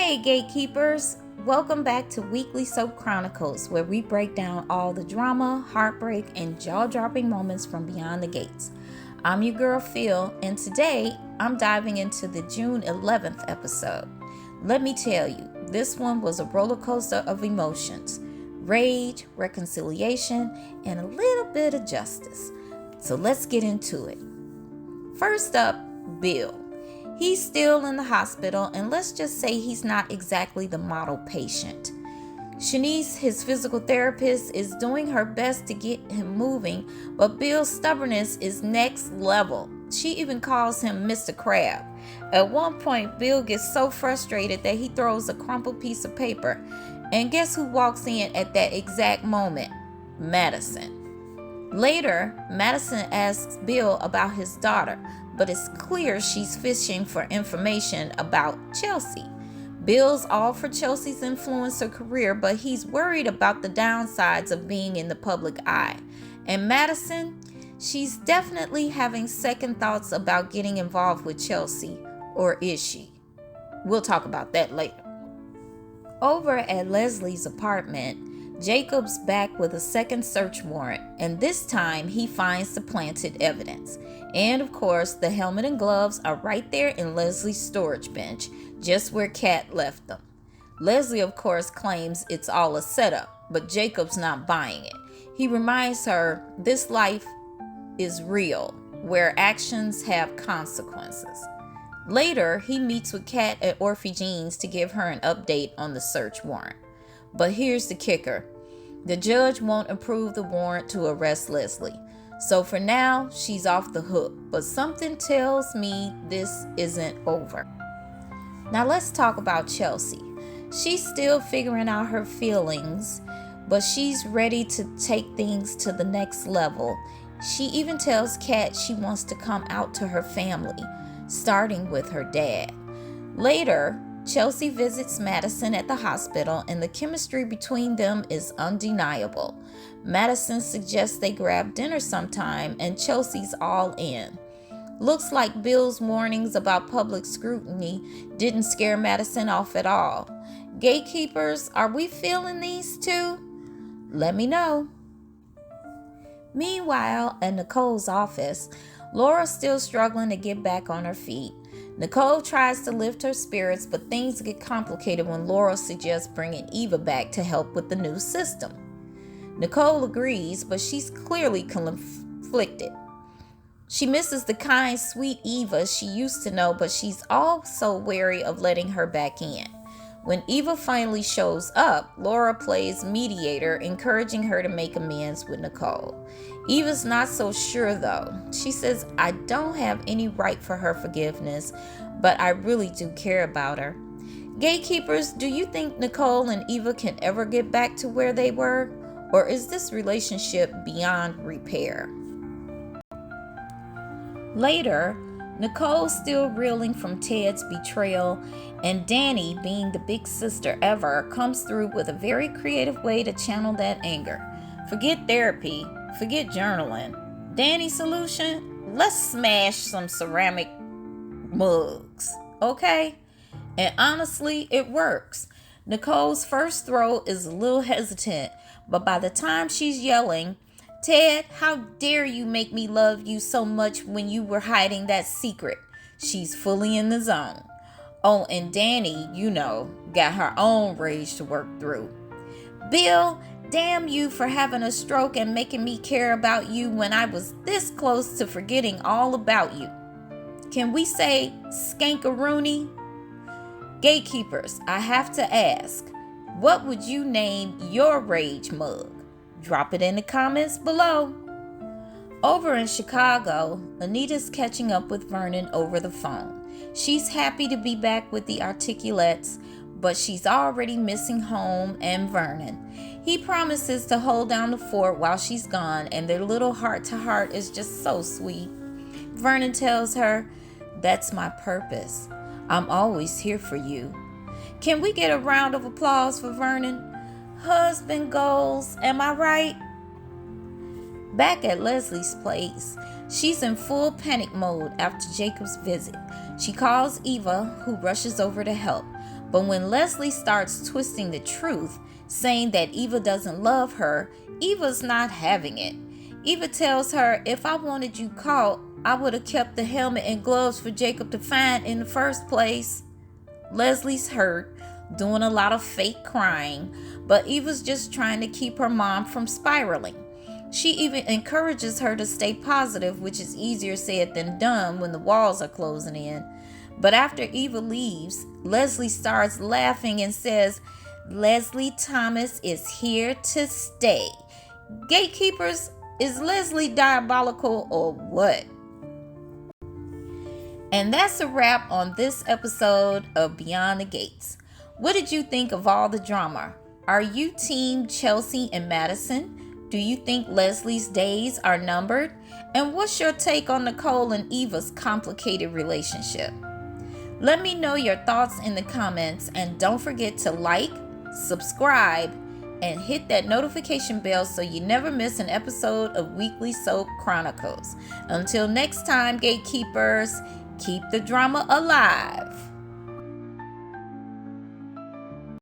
Hey Gatekeepers, welcome back to Weekly Soap Chronicles, where we break down all the drama, heartbreak, and jaw-dropping moments from beyond the gates. I'm your girl Phil, and today I'm diving into the June 11th episode. Let me tell you, this one was a roller coaster of emotions, rage, reconciliation, and a little bit of justice. So let's get into it. First up, Bill. He's still in the hospital, and let's just say he's not exactly the model patient. Shanice, his physical therapist, is doing her best to get him moving, but Bill's stubbornness is next level. She even calls him Mr. Crab. At one point, Bill gets so frustrated that he throws a crumpled piece of paper. And guess who walks in at that exact moment? Madison. Later, Madison asks Bill about his daughter, but it's clear she's fishing for information about Chelsea. Bill's all for Chelsea's influencer career, but he's worried about the downsides of being in the public eye. And Madison, she's definitely having second thoughts about getting involved with Chelsea, or is she? We'll talk about that later. Over at Leslie's apartment, Jacob's back with a second search warrant, and this time he finds the planted evidence. And of course, the helmet and gloves are right there in Leslie's storage bench, just where Kat left them. Leslie, of course, claims it's all a setup, but Jacob's not buying it. He reminds her this life is real, where actions have consequences. Later, he meets with Kat at Orphe Jean's to give her an update on the search warrant. But here's the kicker. The judge won't approve the warrant to arrest Leslie. So for now, she's off the hook. But something tells me this isn't over. Now let's talk about Chelsea. She's still figuring out her feelings, but she's ready to take things to the next level. She even tells Kat she wants to come out to her family, starting with her dad. Later, Chelsea visits Madison at the hospital, and the chemistry between them is undeniable. Madison suggests they grab dinner sometime, and Chelsea's all in. Looks like Bill's warnings about public scrutiny didn't scare Madison off at all. Gatekeepers, are we feeling these too? Let me know. Meanwhile, at Nicole's office, Laura's still struggling to get back on her feet. Nicole tries to lift her spirits, but things get complicated when Laura suggests bringing Eva back to help with the new system. Nicole agrees, but she's clearly conflicted. She misses the kind, sweet Eva she used to know, but she's also wary of letting her back in. When Eva finally shows up, Laura plays mediator, encouraging her to make amends with Nicole. Eva's not so sure though. She says, I don't have any right for her forgiveness, but I really do care about her. Gatekeepers, do you think Nicole and Eva can ever get back to where they were? Or is this relationship beyond repair? Later, Nicole's still reeling from Ted's betrayal, and Dani, being the big sister ever, comes through with a very creative way to channel that anger. Forget therapy, forget journaling. Dani's solution? Let's smash some ceramic mugs, okay? And honestly, it works. Nicole's first throw is a little hesitant, but by the time she's yelling, Ted, how dare you make me love you so much when you were hiding that secret? She's fully in the zone. Oh, and Dani, got her own rage to work through. Bill, damn you for having a stroke and making me care about you when I was this close to forgetting all about you. Can we say skankaroony? Gatekeepers, I have to ask, what would you name your rage mug? Drop it in the comments below. Over in Chicago, Anita's catching up with Vernon over the phone. She's happy to be back with the Articulates, but she's already missing home and Vernon. He promises to hold down the fort while she's gone, and their little heart-to-heart is just so sweet. Vernon tells her, that's my purpose. I'm always here for you. Can we get a round of applause for Vernon? Husband goals, am I right? Back at Leslie's place, She's in full panic mode after Jacob's visit. She calls Eva, who rushes over to help. But when Leslie starts twisting the truth, saying that Eva doesn't love her, Eva's not having it. Eva tells her, if I wanted you caught, I would have kept the helmet and gloves for Jacob to find in the first place. Leslie's hurt, doing a lot of fake crying, but Eva's just trying to keep her mom from spiraling. She even encourages her to stay positive, which is easier said than done when the walls are closing in. But after Eva leaves, Leslie starts laughing and says, Leslie Thomas is here to stay. Gatekeepers, is Leslie diabolical or what? And that's a wrap on this episode of Beyond the Gates. What did you think of all the drama? Are you team Chelsea and Madison? Do you think Leslie's days are numbered? And what's your take on Nicole and Eva's complicated relationship? Let me know your thoughts in the comments, and don't forget to like, subscribe, and hit that notification bell so you never miss an episode of Weekly Soap Chronicles. Until next time, Gatekeepers, keep the drama alive.